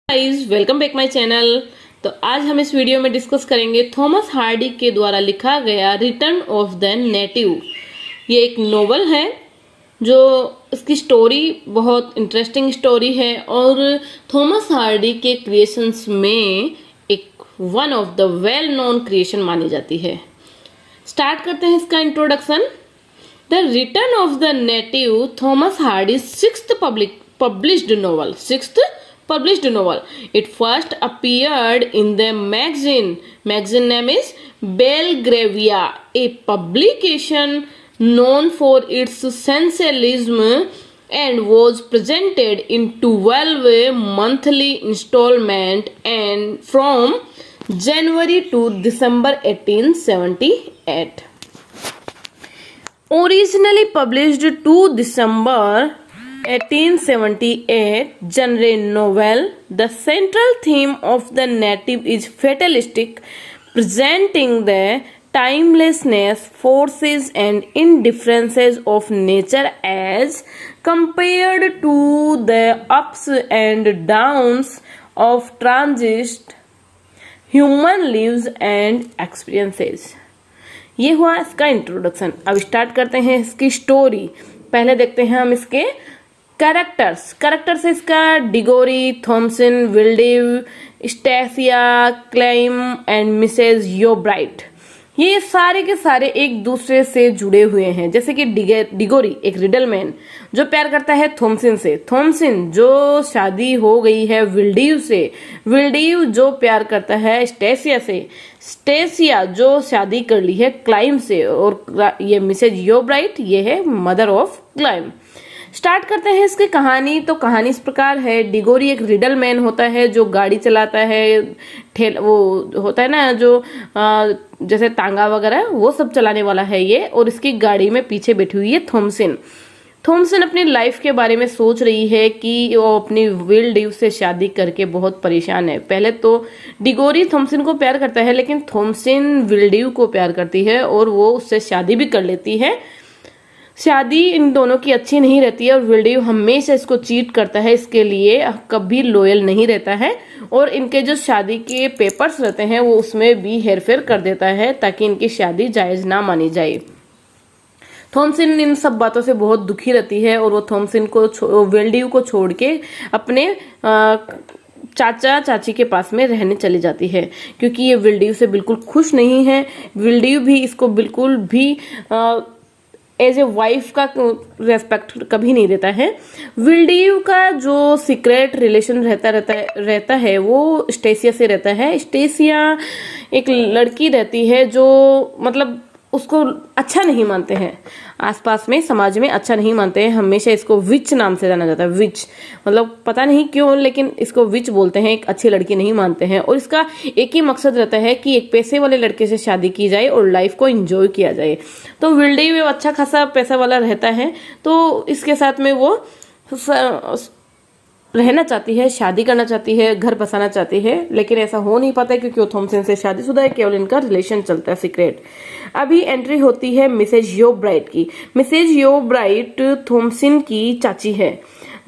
Guys welcome back my channel. तो आज हम इस वीडियो में डिस्कस करेंगे थॉमस हार्डी के द्वारा लिखा गया रिटर्न ऑफ द नेटिव। ये एक नोवेल है जो इसकी स्टोरी बहुत इंटरेस्टिंग स्टोरी है और थॉमस हार्डी के क्रिएशंस में एक one of the well known creation मानी जाती है। स्टार्ट करते हैं इसका introduction. The return of the native, Thomas Hardy sixth published novel. It first appeared in the magazine. Magazine name is Belgravia, a publication known for its sensationalism and was presented in 12 monthly installment and from January to December 1878. Originally published 2 December 1878 genre novel, the central theme of the native is fatalistic, presenting the timelessness, forces and indifferences of nature as compared to the ups and downs of transient human lives and experiences. ये हुआ इसका introduction. अब start करते हैं इसकी story. पहले देखते हैं हम इसके कैरेक्टर्स इसका डिगोरी, थॉमसन, विल्डेव, स्टेसिया, क्लाइम एंड मिसेस योब्राइट। ये सारे के सारे एक दूसरे से जुड़े हुए हैं। जैसे कि डिगोरी एक रिडलमैन जो प्यार करता है थॉमसन से, थॉमसन जो शादी हो गई है विल्डेव से, विल्डेव जो प्यार करता है स्टेसिया से, स्टेसिया जो शादी कर ली है क्लाइम से, और ये मिसेज योब्राइट ये है मदर ऑफ क्लाइम। स्टार्ट करते हैं इसकी कहानी। तो कहानी इस प्रकार है। डिगोरी एक रिडल मैन होता है जो गाड़ी चलाता है, वो होता है ना जो जैसे तांगा वगैरह वो सब चलाने वाला है ये, और इसकी गाड़ी में पीछे बैठी हुई है थॉमसन अपनी लाइफ के बारे में सोच रही है कि वो अपनी विल्डेव से शादी करके बहुत परेशान है। पहले तो डिगोरी थॉमसन को प्यार करता है, लेकिन थॉमसन विल्डेव को प्यार करती है और वो उससे शादी भी कर लेती है। शादी इन दोनों की अच्छी नहीं रहती है और विल्डेव हमेशा इसको चीट करता है, इसके लिए कभी लॉयल नहीं रहता है, और इनके जो शादी के पेपर्स रहते हैं वो उसमें भी हेरफेर कर देता है ताकि इनकी शादी जायज ना मानी जाए। थॉमसन इन सब बातों से बहुत दुखी रहती है और वो थॉमसन को विल्डेव को छोड़ के अपने चाचा चाची के पास में रहने चली जाती है, क्योंकि ये विल्डेव से बिल्कुल खुश नहीं है। विल्डेव भी इसको बिल्कुल भी एज ए वाइफ का रेस्पेक्ट कभी नहीं देता है। विल्डेव का जो सीक्रेट रिलेशन रहता है वो स्टेसिया से रहता है। स्टेसिया एक लड़की रहती है जो मतलब उसको अच्छा नहीं मानते हैं, आसपास में समाज में अच्छा नहीं मानते हैं। हमेशा इसको विच नाम से जाना जाता है। विच मतलब पता नहीं क्यों, लेकिन इसको विच बोलते हैं। एक अच्छी लड़की नहीं मानते हैं और इसका एक ही मकसद रहता है कि एक पैसे वाले लड़के से शादी की जाए और लाइफ को एंजॉय किया जाए। तो विल्डेव अच्छा खासा पैसा वाला रहता है, तो इसके साथ में वो रहना चाहती है, शादी करना चाहती है, घर बसाना चाहती है, लेकिन ऐसा हो नहीं पाता है क्योंकि वो थॉमसन से शादीशुदा है। केवल इनका रिलेशन चलता है सीक्रेट। अभी एंट्री होती है मिसेज योब्राइट की। मिसेज योब्राइट थॉमसन की चाची है,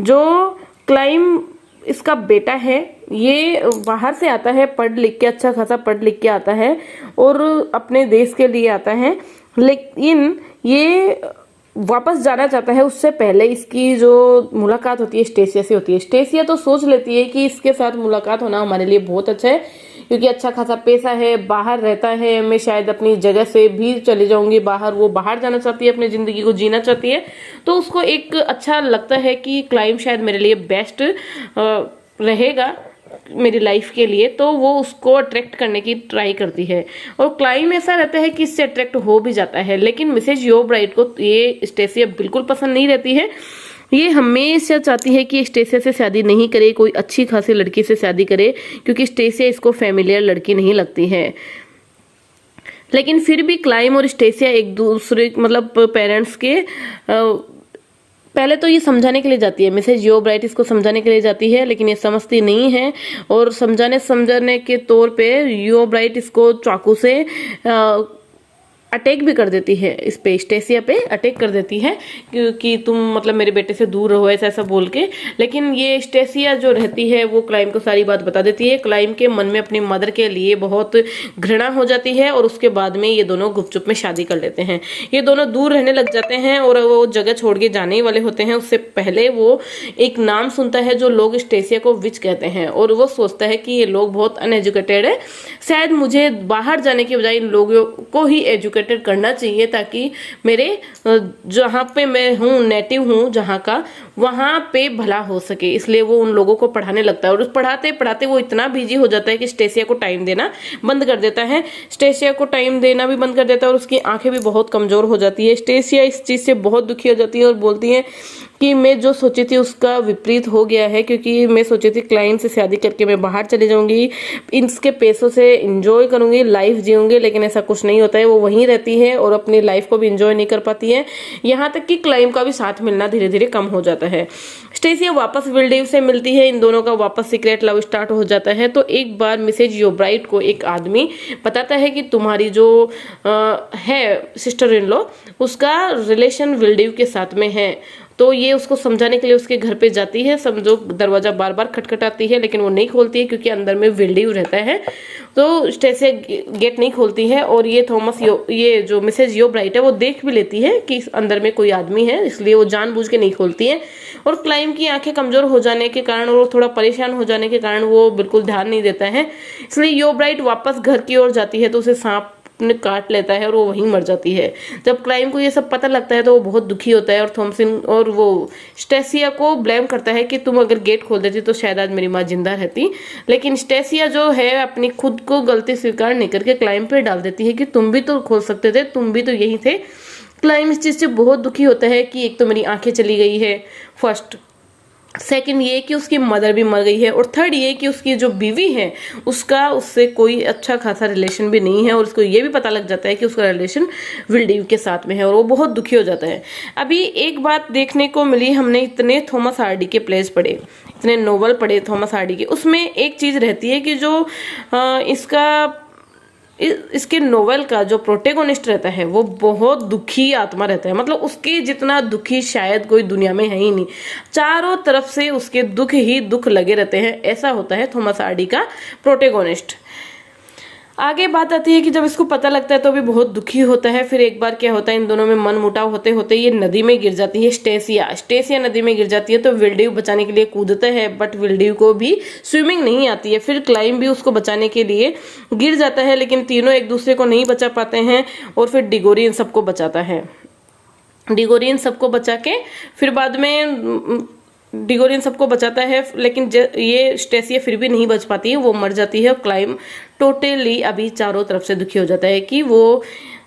जो क्लाइम इसका बेटा है। ये बाहर से आता है, पढ़ लिख के अच्छा खासा पढ़ लिख के आता है और अपने देश के लिए आता है, लेकिन ये वापस जाना चाहता है। उससे पहले इसकी जो मुलाकात होती है स्टेसिया से होती है। स्टेसिया तो सोच लेती है कि इसके साथ मुलाकात होना हमारे लिए बहुत अच्छा है, क्योंकि अच्छा खासा पैसा है, बाहर रहता है, मैं शायद अपनी जगह से भी चली जाऊंगी बाहर। वो बाहर जाना चाहती है, अपनी जिंदगी को जीना चाहती है, तो उसको एक अच्छा लगता है कि क्लाइम शायद मेरे लिए बेस्ट रहेगा मेरी लाइफ के लिए, तो वो उसको अट्रैक्ट करने की ट्राई करती है और क्लाइम ऐसा रहता है कि इससे अट्रैक्ट हो भी जाता है। लेकिन मिसेज योब्राइट को ये स्टेसिया बिल्कुल पसंद नहीं रहती है। ये हमेशा चाहती है कि स्टेसिया से शादी नहीं करे, कोई अच्छी खासी लड़की से शादी करे, क्योंकि स्टेसिया इसको फैमिलियर लड़की नहीं लगती है। लेकिन फिर भी क्लाइम और स्टेसिया एक दूसरे मतलब पेरेंट्स के पहले तो ये समझाने के लिए जाती है, मिसेज योब्राइट इसको समझाने के लिए जाती है, लेकिन ये समझती नहीं है और समझाने के तौर पे योब्राइट इसको चाकू से अटैक भी कर देती है इस पे, स्टेसिया पे अटैक कर देती है क्योंकि तुम मतलब मेरे बेटे से दूर रहो, ऐसा ऐसा बोल के। लेकिन ये स्टेसिया जो रहती है वो क्लाइम को सारी बात बता देती है। क्लाइम के मन में अपनी मदर के लिए बहुत घृणा हो जाती है और उसके बाद में ये दोनों गुपचुप में शादी कर लेते हैं। ये दोनों दूर रहने लग जाते हैं और वो जगह छोड़ के जाने ही वाले होते हैं। उससे पहले वो एक नाम सुनता है जो लोग स्टेसिया को विच कहते हैं और वो सोचता है कि ये लोग बहुत अनएजुकेटेड है, शायद मुझे बाहर जाने की बजाय इन लोगों को ही एजुकेटेड करना चाहिए ताकि मेरे जहाँ पे मैं हूँ, नेटिव हूँ जहाँ का, वहाँ पे भला हो सके। इसलिए वो उन लोगों को पढ़ाने लगता है और उस पढ़ाते पढ़ाते वो इतना बिजी हो जाता है कि स्टेसिया को टाइम देना बंद कर देता है। स्टेसिया को टाइम देना भी बंद कर देता है और उसकी आंखें भी बहुत कमजोर हो जाती है। स्टेसिया इस चीज से बहुत दुखी हो जाती है और बोलती है कि मैं जो सोची थी उसका विपरीत हो गया है, क्योंकि मैं सोची थी क्लाइंट से शादी करके मैं बाहर चले जाऊंगी, इसके पैसों से एंजॉय करूंगी, लाइफ जीऊंगी, लेकिन ऐसा कुछ नहीं होता है। वो वहीं रहती है और अपनी लाइफ को भी एंजॉय नहीं कर पाती है। यहाँ तक कि क्लाइम का भी साथ मिलना धीरे धीरे कम हो जाता है। स्टेसिया वापस विल्डेव से मिलती है, इन दोनों का वापस सीक्रेट लव स्टार्ट हो जाता है। तो एक बार मिसेज योब्राइट को एक आदमी बताता है कि तुम्हारी जो है सिस्टर इन लॉ, उसका रिलेशन विल्डेव के साथ में है। तो ये उसको समझाने के लिए उसके घर पे जाती है। समझो दरवाजा बार बार खटखटाती है लेकिन वो नहीं खोलती है क्योंकि अंदर में विल्डेव रहता है। तो स्टेसिया गेट नहीं खोलती है और ये थॉमस ये जो मिसेज योब्राइट है वो देख भी लेती है कि अंदर में कोई आदमी है, इसलिए वो जानबूझ के नहीं खोलती है। और क्लाइम की आंखें कमजोर हो जाने के कारण और थोड़ा परेशान हो जाने के कारण वो बिल्कुल ध्यान नहीं देता है। इसलिए योब्राइट वापस घर की ओर जाती है तो उसे सांप ने काट लेता है और वो वहीं मर जाती है। जब क्लाइम को ये सब पता लगता है तो वो बहुत दुखी होता है और थॉमसन और वो स्टेसिया को ब्लेम करता है कि तुम अगर गेट खोल देती तो शायद आज मेरी माँ जिंदा रहती। लेकिन स्टेसिया जो है अपनी खुद को गलती स्वीकार नहीं करके क्लाइम पे डाल देती है कि तुम भी तो खोल सकते थे, तुम भी तो यही थे। क्लाइम इस चीज से बहुत दुखी होता है कि एक तो मेरी आंखें चली गई है, फर्स्ट, सेकंड ये कि उसकी मदर भी मर गई है और थर्ड ये कि उसकी जो बीवी है उसका उससे कोई अच्छा खासा रिलेशन भी नहीं है और उसको ये भी पता लग जाता है कि उसका रिलेशन विल्डेव के साथ में है और वो बहुत दुखी हो जाता है। अभी एक बात देखने को मिली, हमने इतने थॉमस हार्डी के प्लेस पढ़े, इतने नोवेल पढ़े थॉमस हार्डी के, उसमें एक चीज रहती है कि जो इसके नोवेल का जो प्रोटेगोनिस्ट रहता है वो बहुत दुखी आत्मा रहता है। मतलब उसके जितना दुखी शायद कोई दुनिया में है ही नहीं, चारों तरफ से उसके दुख ही दुख लगे रहते हैं। ऐसा होता है थॉमस हार्डी का प्रोटेगोनिस्ट। आगे बात आती है कि जब इसको पता लगता है तो भी बहुत दुखी होता है। फिर एक बार क्या होता है, इन दोनों में मन मुटाव होते होते ये नदी में गिर जाती है। स्टेसिया नदी में गिर जाती है तो विल्डेव बचाने के लिए कूदता है, बट विल्डेव को भी स्विमिंग नहीं आती है। फिर क्लाइम भी उसको बचाने के लिए गिर जाता है लेकिन तीनों एक दूसरे को नहीं बचा पाते हैं और फिर डिगोरी इन सबको बचाता है। डिगोरी इन सबको बचा के फिर बाद में डिगोरियन सबको बचाता है, लेकिन ये स्टेसिया फिर भी नहीं बच पाती है, वो मर जाती है। क्लाइम टोटली अभी चारों तरफ से दुखी हो जाता है कि वो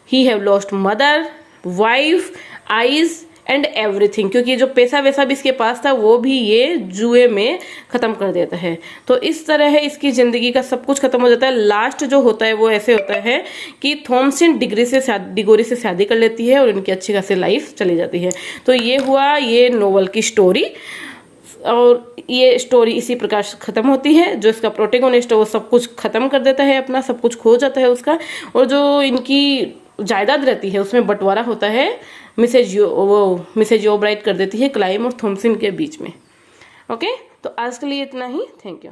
he have lost mother, wife, eyes and everything, क्योंकि जो पैसा वैसा भी इसके पास था वो भी ये जुए में खत्म कर देता है। तो इस तरह है इसकी जिंदगी का सब कुछ खत्म हो जाता है। लास्ट जो होता है वो ऐसे होता है कि थॉमसन डिगोरी से शादी कर लेती है और इनकी अच्छी खासी लाइफ चली जाती है। तो ये हुआ ये नोवेल की स्टोरी और ये स्टोरी इसी प्रकार से खत्म होती है। जो इसका प्रोटेगोनिस्ट है वो सब कुछ खत्म कर देता है, अपना सब कुछ खो जाता है उसका, और जो इनकी जायदाद रहती है उसमें बंटवारा होता है मिसेज योब्राइट कर देती है क्लाइम और थॉमसन के बीच में। ओके, तो आज के लिए इतना ही। Thank you.